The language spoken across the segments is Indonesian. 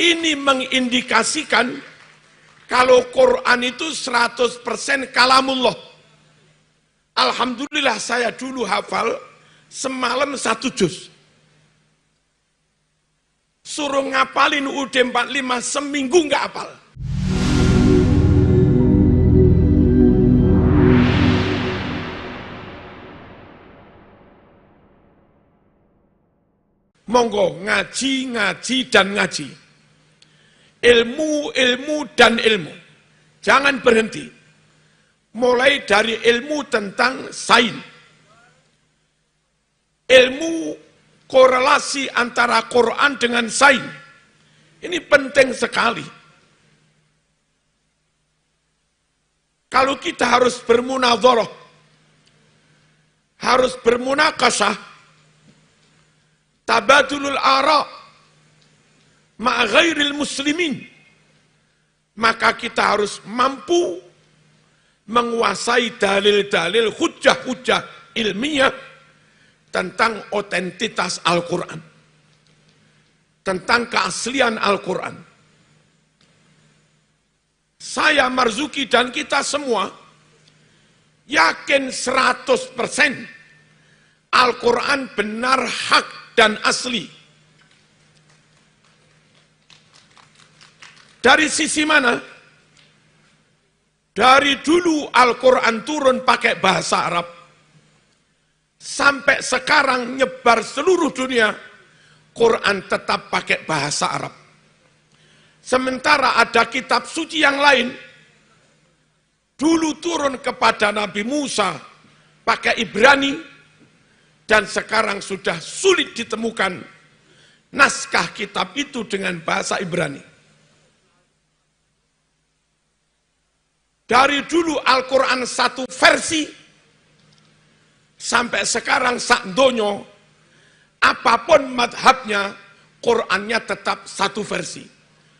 Ini mengindikasikan kalau Quran itu 100% kalamullah. Alhamdulillah saya dulu hafal semalam 1 juz. Suruh ngapalin UD 45 seminggu nggak hafal. Monggo ngaji, ngaji, dan ngaji. Ilmu, ilmu, dan ilmu. Jangan berhenti. Mulai dari ilmu tentang sains. Ilmu korelasi antara Quran dengan sains. Ini penting sekali. Kalau kita harus bermunadharah, harus bermunaqashah, tabadulul ara' ma' ghairil muslimin, maka kita harus mampu menguasai dalil-dalil hujjah-hujjah ilmiah tentang otentitas Al-Quran, tentang keaslian Al-Quran. Saya, Marzuki, dan kita semua yakin 100% Al-Quran benar, hak, dan asli. Dari sisi mana? Dari dulu Al-Quran turun pakai bahasa Arab, sampai sekarang nyebar seluruh dunia, Quran tetap pakai bahasa Arab. Sementara ada kitab suci yang lain, dulu turun kepada Nabi Musa pakai Ibrani, dan sekarang sudah sulit ditemukan naskah kitab itu dengan bahasa Ibrani. Dari dulu Al-Quran 1 versi, sampai sekarang sak donyo, apapun madhabnya, Qurannya tetap 1 versi.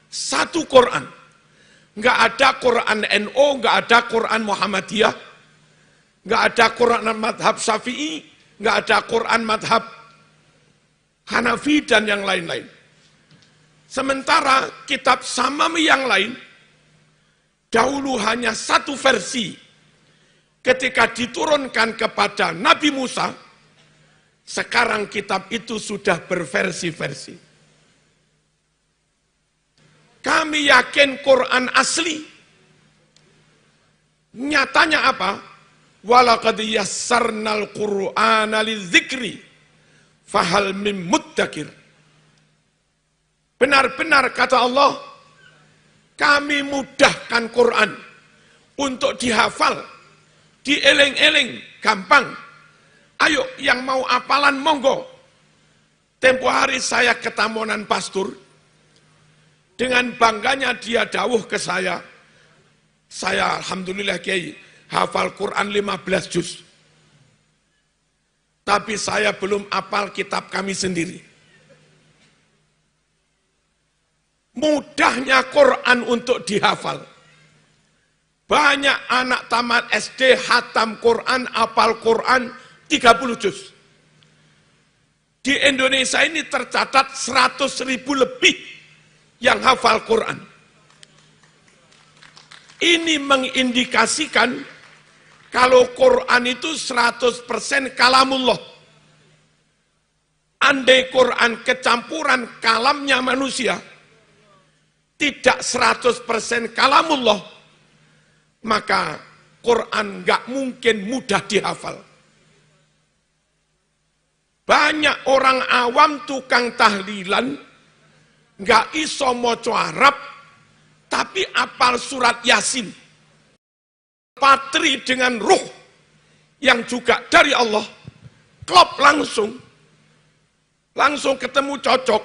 1 Quran. Nggak ada Quran NO, nggak ada Quran Muhammadiyah, nggak ada Quran madhab Syafi'i, nggak ada Quran madhab Hanafi, dan yang lain-lain. Sementara kitab Samami yang lain, dahulu hanya 1 versi. Ketika diturunkan kepada Nabi Musa, sekarang kitab itu sudah berversi-versi. Kami yakin Quran asli. Nyatanya apa? Walaqad yassarnal Qur'ana lidzikri fahal mim muddakir. Benar-benar kata Allah, kami mudahkan Quran untuk dihafal, dieling-eling, gampang. Ayo yang mau apalan monggo. Tempo hari saya ke Tamonan Pastur, dengan bangganya dia dawuh ke saya alhamdulillah Kiai, hafal Quran 15 juz. Tapi saya belum hafal kitab kami sendiri. Mudahnya Quran untuk dihafal. Banyak anak tamat SD hatam Quran, hafal Quran 30 juz. Di Indonesia ini tercatat 100.000 lebih yang hafal Quran. Ini mengindikasikan kalau Quran itu 100% kalamullah. Andai Quran kecampuran kalamnya manusia, tidak 100% kalamullah, maka Quran nggak mungkin mudah dihafal. Banyak orang awam tukang tahlilan, nggak iso moco Arab, tapi apal surat Yasin. Patri dengan ruh yang juga dari Allah, klop langsung ketemu cocok,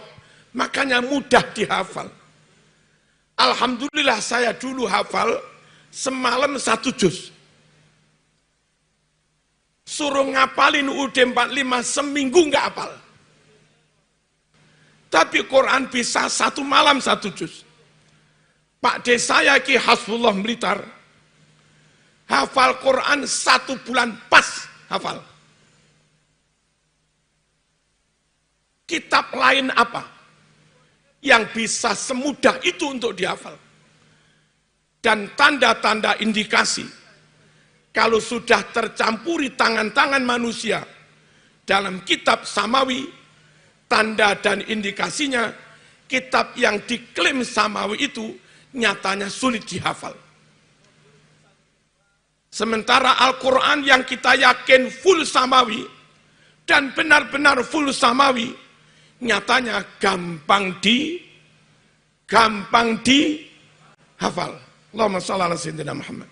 makanya mudah dihafal. Alhamdulillah saya dulu hafal semalam 1 juz. Suruh ngapalin UD 45 seminggu nggak hafal. Tapi Quran bisa 1 malam 1 juz. Pak D saya Ki Hasbullah Blitar, hafal Quran 1 bulan pas hafal. Kitab lain apa? yang bisa semudah itu untuk dihafal. Dan tanda-tanda indikasi kalau sudah tercampuri tangan-tangan manusia dalam kitab samawi, tanda dan indikasinya kitab yang diklaim samawi itu nyatanya sulit dihafal. Sementara Al-Quran yang kita yakin full samawi dan benar-benar full samawi, nyatanya gampang dihafal. Allahumma shalli ala sayyidina Muhammad.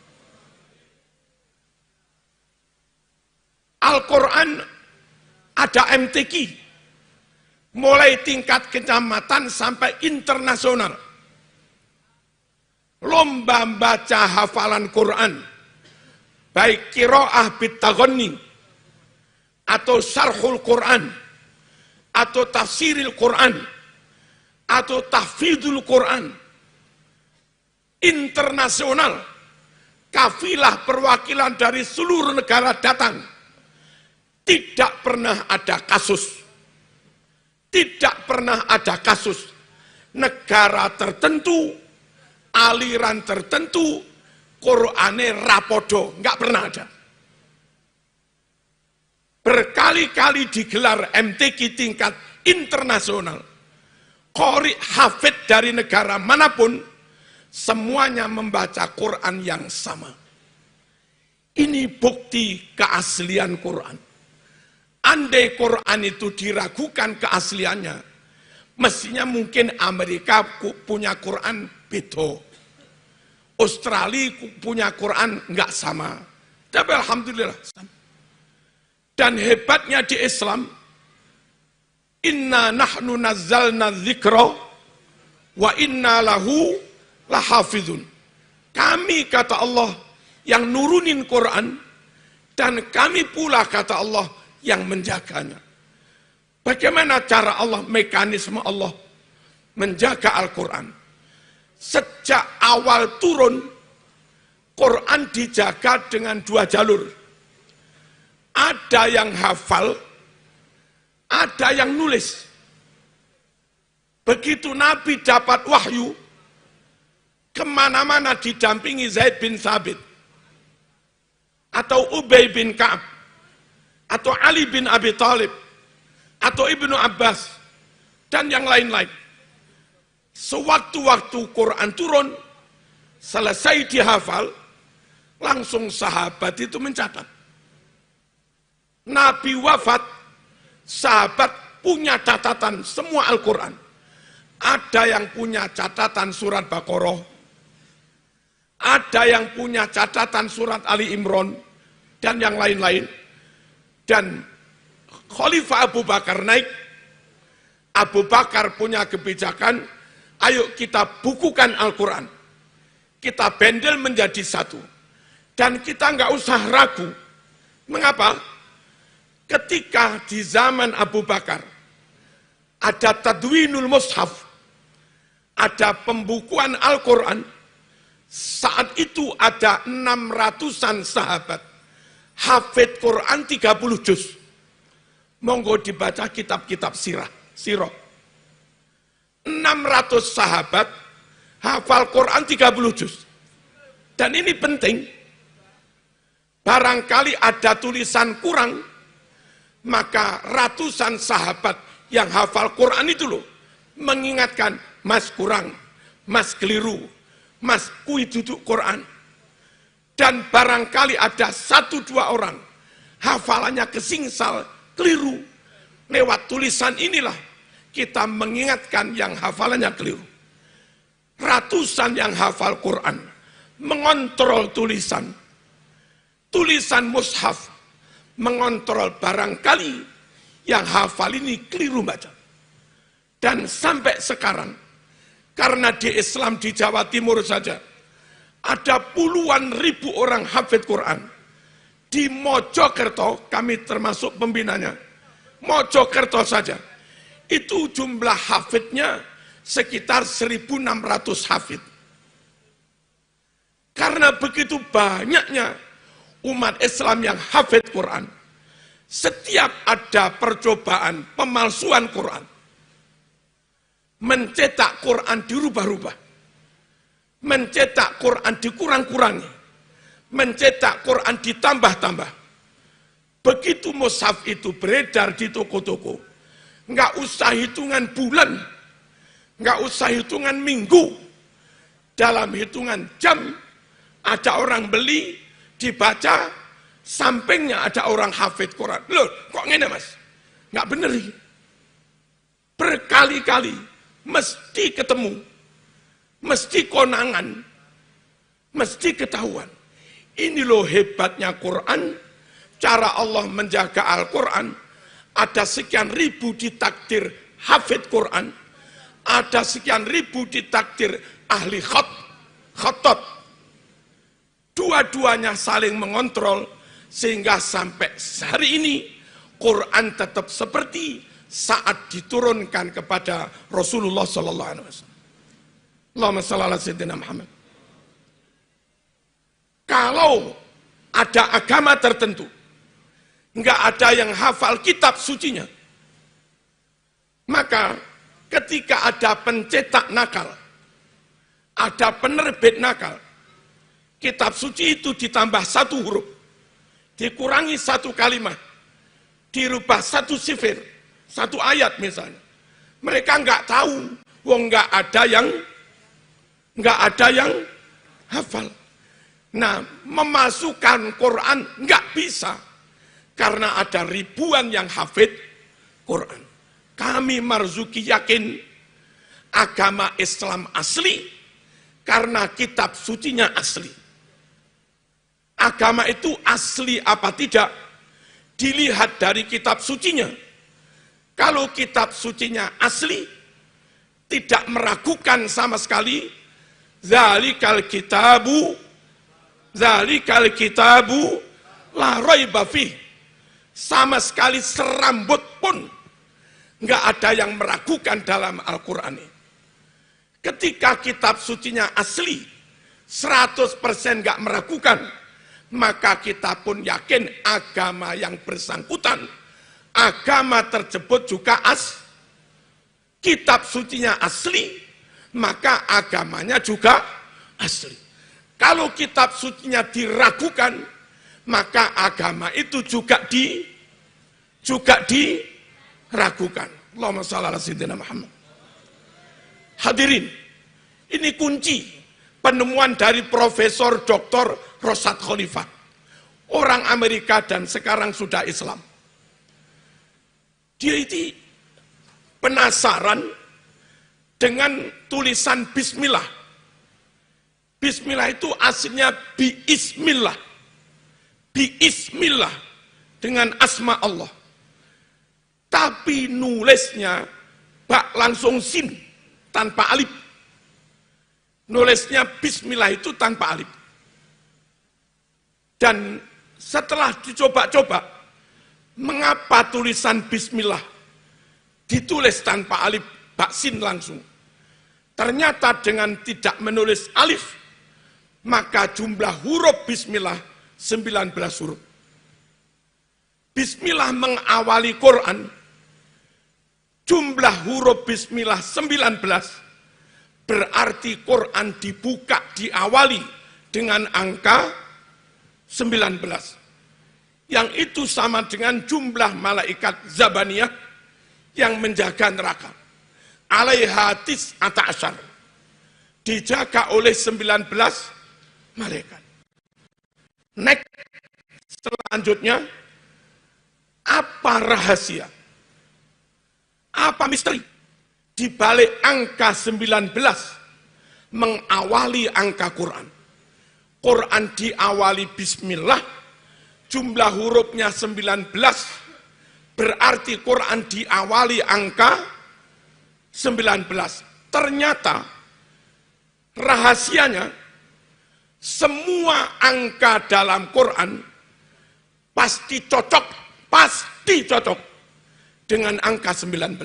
Al-Quran ada MTQ, mulai tingkat kecamatan sampai internasional. Lomba baca hafalan Quran, baik qiraah bitaghanni, atau syarhul Quran, atau tafsiril Quran, atau tahfidzul Quran, internasional, kafilah perwakilan dari seluruh negara datang. Tidak pernah ada kasus, tidak pernah ada kasus negara tertentu, aliran tertentu, Qur'ane rapodo, nggak pernah ada. Berkali-kali digelar MTQ tingkat internasional, qori hafid dari negara manapun, semuanya membaca Quran yang sama. Ini bukti keaslian Quran. Andai Quran itu diragukan keasliannya, mestinya mungkin Amerika punya Quran beda, Australia punya Quran nggak sama. Tapi alhamdulillah. Dan hebatnya di Islam, inna nahnu nazzalna dzikra wa inna lahu lahafizun. Kami, kata Allah, yang nurunin Quran, dan kami pula, kata Allah, yang menjaganya. Bagaimana cara Allah, mekanisme Allah menjaga Al-Quran? Sejak awal turun, Quran dijaga dengan dua jalur. Ada yang hafal, ada yang nulis. Begitu Nabi dapat wahyu, kemana-mana didampingi Zaid bin Thabit, atau Ubay bin Ka'ab, atau Ali bin Abi Thalib, atau Ibnu Abbas, dan yang lain-lain. Sewaktu-waktu Quran turun, selesai dihafal, langsung sahabat itu mencatat. Nabi wafat, sahabat punya catatan semua Al-Quran. Ada yang punya catatan surat Baqarah, ada yang punya catatan surat Ali Imran, dan yang lain-lain. Dan Khalifah Abu Bakar naik, Abu Bakar punya kebijakan, ayo kita bukukan Al-Quran, kita bendel menjadi satu, dan kita nggak usah ragu. Mengapa? Ketika di zaman Abu Bakar ada tadwinul mushaf, ada pembukuan Al-Quran, saat itu ada 600-an sahabat hafid Quran 30 juz. Monggo dibaca kitab-kitab sirah. 600 sahabat hafal Quran 30 juz. Dan ini penting. Barangkali ada tulisan kurang, maka ratusan sahabat yang hafal Quran itu loh mengingatkan, mas kurang, mas keliru, mas kui duduk Quran. Dan barangkali ada 1-2 orang hafalannya kesingsal, keliru. Lewat tulisan inilah kita mengingatkan yang hafalannya keliru. Ratusan yang hafal Quran mengontrol tulisan mushaf, mengontrol barangkali yang hafal ini keliru baca. Dan sampai sekarang, karena di Islam di Jawa Timur saja, ada puluhan ribu orang hafid Quran. Di Mojokerto, kami termasuk pembinanya, Mojokerto saja, itu jumlah hafidnya sekitar 1.600 hafid. Karena begitu banyaknya umat Islam yang hafid Quran, setiap ada percobaan pemalsuan Quran, mencetak Quran dirubah-rubah, mencetak Quran dikurang-kurangi, mencetak Quran ditambah-tambah. Begitu mushaf itu beredar di toko-toko, nggak usah hitungan bulan, nggak usah hitungan minggu, dalam hitungan jam ada orang beli, dibaca, sampingnya ada orang hafid Quran. Loh, kok ngene mas? Nggak bener ini. Berkali-kali mesti ketemu, mesti konangan, mesti ketahuan. Ini loh hebatnya Quran, cara Allah menjaga Al-Quran. Ada sekian ribu ditakdir hafid Quran, ada sekian ribu ditakdir ahli khatat. Dua-duanya saling mengontrol, sehingga sampai hari ini Quran tetap seperti saat diturunkan kepada Rasulullah Sallallahu Alaihi Wasallam. Allahumma shalli ala sayyidina Muhammad. Kalau ada agama tertentu, nggak ada yang hafal kitab sucinya, maka ketika ada pencetak nakal, ada penerbit nakal, kitab suci itu ditambah satu huruf, dikurangi satu kalimat, dirubah satu sifir, satu ayat misalnya. Mereka nggak tahu, wong nggak ada yang hafal. Nah, memasukkan Quran nggak bisa, karena ada ribuan yang hafid Quran. Kami Marzuki yakin agama Islam asli, karena kitab sucinya asli. Agama itu asli apa tidak, dilihat dari kitab sucinya. Kalau kitab sucinya asli, tidak meragukan sama sekali, zalikal kitabu la raiba fih. Sama sekali serambut pun nggak ada yang meragukan dalam Al-Quran ini. Ketika kitab sucinya asli, 100% nggak meragukan, maka kita pun yakin agama yang bersangkutan, agama tersebut juga kitab sucinya asli, maka agamanya juga asli. Kalau kitab sucinya diragukan, maka agama itu juga diragukan. Allahumma shalli ala sayyidina Muhammad. Hadirin, ini kunci penemuan dari Profesor Dr. Rosad Khalifah, orang Amerika dan sekarang sudah Islam. Dia itu penasaran dengan tulisan Bismillah. Bismillah itu aslinya biismillah. Biismillah, dengan asma Allah. Tapi nulisnya bak langsung sin, tanpa alif. Nulisnya Bismillah itu tanpa alif. Dan setelah dicoba-coba, mengapa tulisan Bismillah ditulis tanpa alif, bak sin langsung? Ternyata dengan tidak menulis alif, maka jumlah huruf Bismillah 19 huruf. Bismillah mengawali Quran, jumlah huruf Bismillah 19, berarti Quran dibuka, diawali dengan angka 19. Yang itu sama dengan jumlah malaikat Zabaniyah yang menjaga neraka. Alaiha tis'ata asyar, dijaga oleh 19 malaikat. Next, selanjutnya, apa rahasia? Apa misteri? Di balik angka 19 mengawali angka Quran. Quran diawali Bismillah, jumlah hurufnya 19, berarti Quran diawali angka 19. Ternyata rahasianya, semua angka dalam Quran pasti cocok dengan angka 19.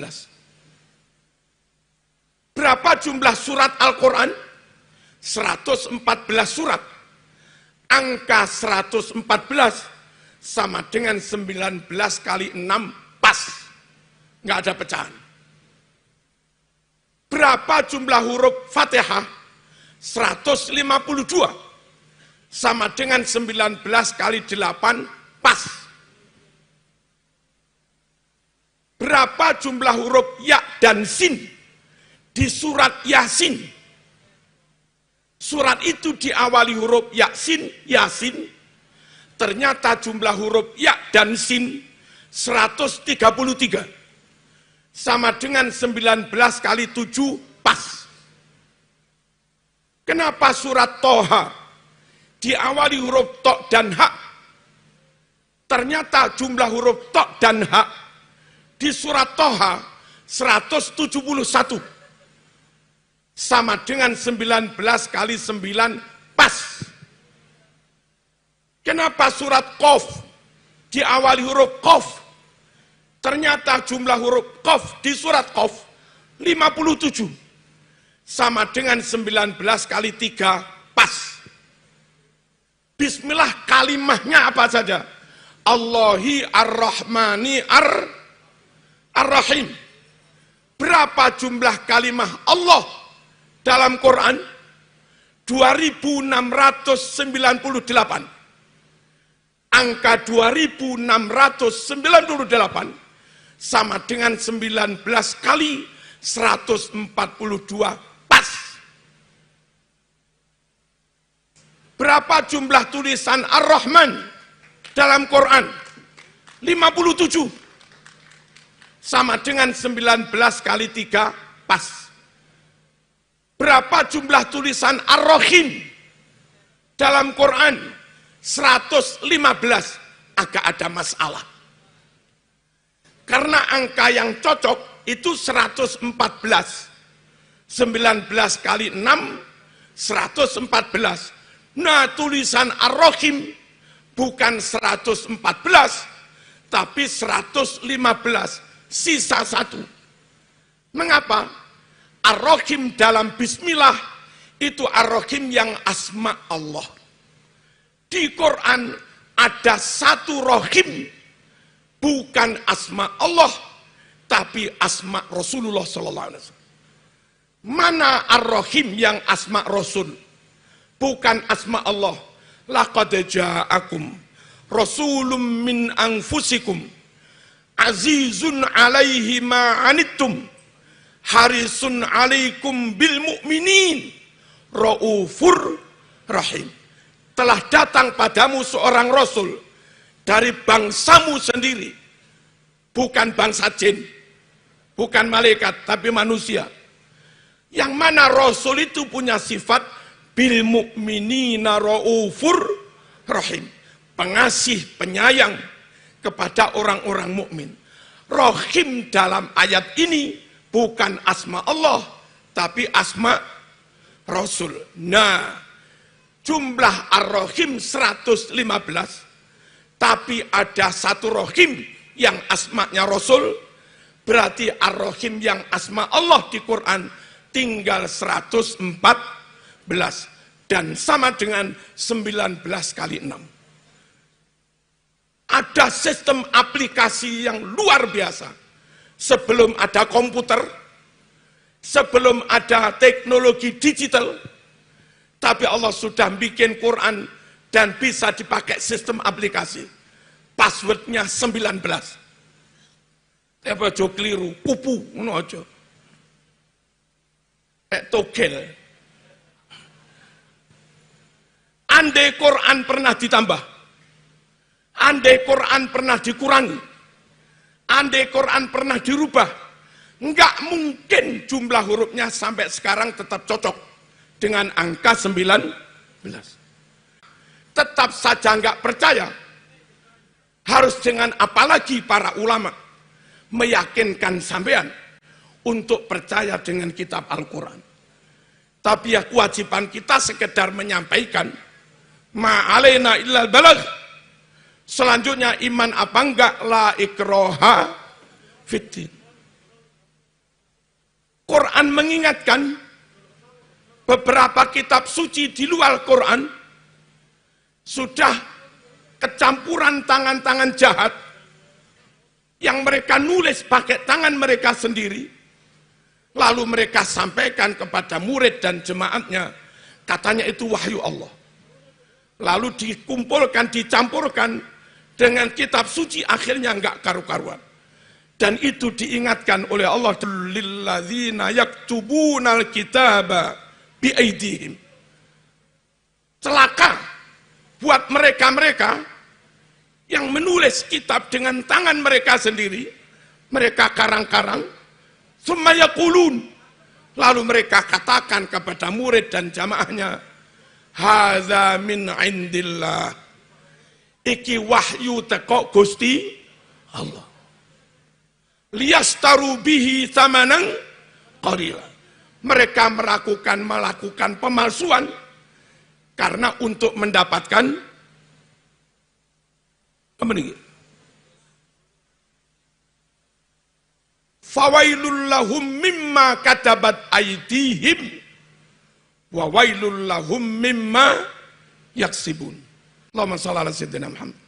Berapa jumlah surat Al-Quran? 114 surat. Angka 114 sama dengan 19 kali 6 pas. Nggak ada pecahan. Berapa jumlah huruf Fatihah? 152. Sama dengan 19 kali 8, pas. Berapa jumlah huruf ya dan sin di surat Yasin? Surat itu diawali huruf Yasin, Yasin. Ternyata jumlah huruf ya dan sin 133. Sama dengan 19 kali 7, pas. Kenapa surat Toha diawali huruf to dan ha? Ternyata jumlah huruf to dan ha di surat Toha 171. Sama dengan 19 kali 9, pas. Kenapa surat Qaf diawali huruf Qaf? Ternyata jumlah huruf Qaf di surat Qaf 57. Sama dengan 19 kali 3, pas. Bismillah kalimahnya apa saja? Allahi ar-Rahmani ar-Rahim. Berapa jumlah kalimah Allah dalam Quran? 2698. Angka 2698 sama dengan 19 kali 142, pas. Berapa jumlah tulisan Ar-Rahman dalam Quran? 57. Sama dengan 19 kali 3, pas. Berapa jumlah tulisan Ar-Rahim dalam Quran? 115. Agak ada masalah. Karena angka yang cocok itu 114. 19 kali 6, 114. Nah, tulisan Ar-Rahim bukan 114, tapi 115, sisa 1. Mengapa? Ar-Rahim dalam Bismillah itu Ar-Rahim yang asma Allah. Di Quran ada satu Rahim, bukan asma Allah, tapi asma Rasulullah SAW. Mana Ar-Rahim yang asma Rasul? Bukan asma Allah. Laqad ja'akum rasulun min anfusikum azizun alaihi ma anittum harisun alaikum bil mu'minin raufur rahim. Telah datang padamu seorang rasul dari bangsamu sendiri, bukan bangsa jin, bukan malaikat, tapi manusia. Yang mana rasul itu punya sifat bil mu'minina raufur rahim, pengasih, penyayang kepada orang-orang mukmin. Rahim dalam ayat ini bukan asma Allah, tapi asma Rasul. Nah, jumlah Ar-Rahim 115, tapi ada satu Rahim yang asmanya Rasul, berarti Ar-Rahim yang asma Allah di Quran tinggal 114, dan sama dengan 19 kali 6. Ada sistem aplikasi yang luar biasa. Sebelum ada komputer, sebelum ada teknologi digital, tapi Allah sudah bikin Quran dan bisa dipakai sistem aplikasi. Passwordnya 19. Apa aja keliru, kupu, ngono aja. Togel. Andai Quran pernah ditambah, andai Quran pernah dikurangi, andai Quran pernah dirubah, enggak mungkin jumlah hurufnya sampai sekarang tetap cocok dengan angka 19. Tetap saja enggak percaya. Harus dengan apalagi para ulama meyakinkan sampean untuk percaya dengan kitab Al-Quran. Tapi ya kewajiban kita sekedar menyampaikan, ma'alaina illal balagh. Selanjutnya iman apa enggak? La ikraha fiddin. Quran mengingatkan beberapa kitab suci di luar Quran sudah kecampuran tangan-tangan jahat yang mereka nulis pakai tangan mereka sendiri. Lalu mereka sampaikan kepada murid dan jemaatnya, katanya itu wahyu Allah. Lalu dikumpulkan, dicampurkan dengan kitab suci, akhirnya enggak karu-karuan. Dan itu diingatkan oleh Allah, lilladzina yaktubunal kitaba biaidihim. Celaka buat mereka-mereka yang menulis kitab dengan tangan mereka sendiri, mereka karang-karang, summa yaqulun, lalu mereka katakan kepada murid dan jamaahnya, hadza min indillah, iki wahyu teko Gusti Allah, liyastaru bihi thamanan qalila. Mereka melakukan pemalsuan karena untuk mendapatkan apa nih? Fawailul lahum mimma katabat aydihim wa wailul lahum mimma yaksibun. Allahumma shalli ala sayyidina Muhammad.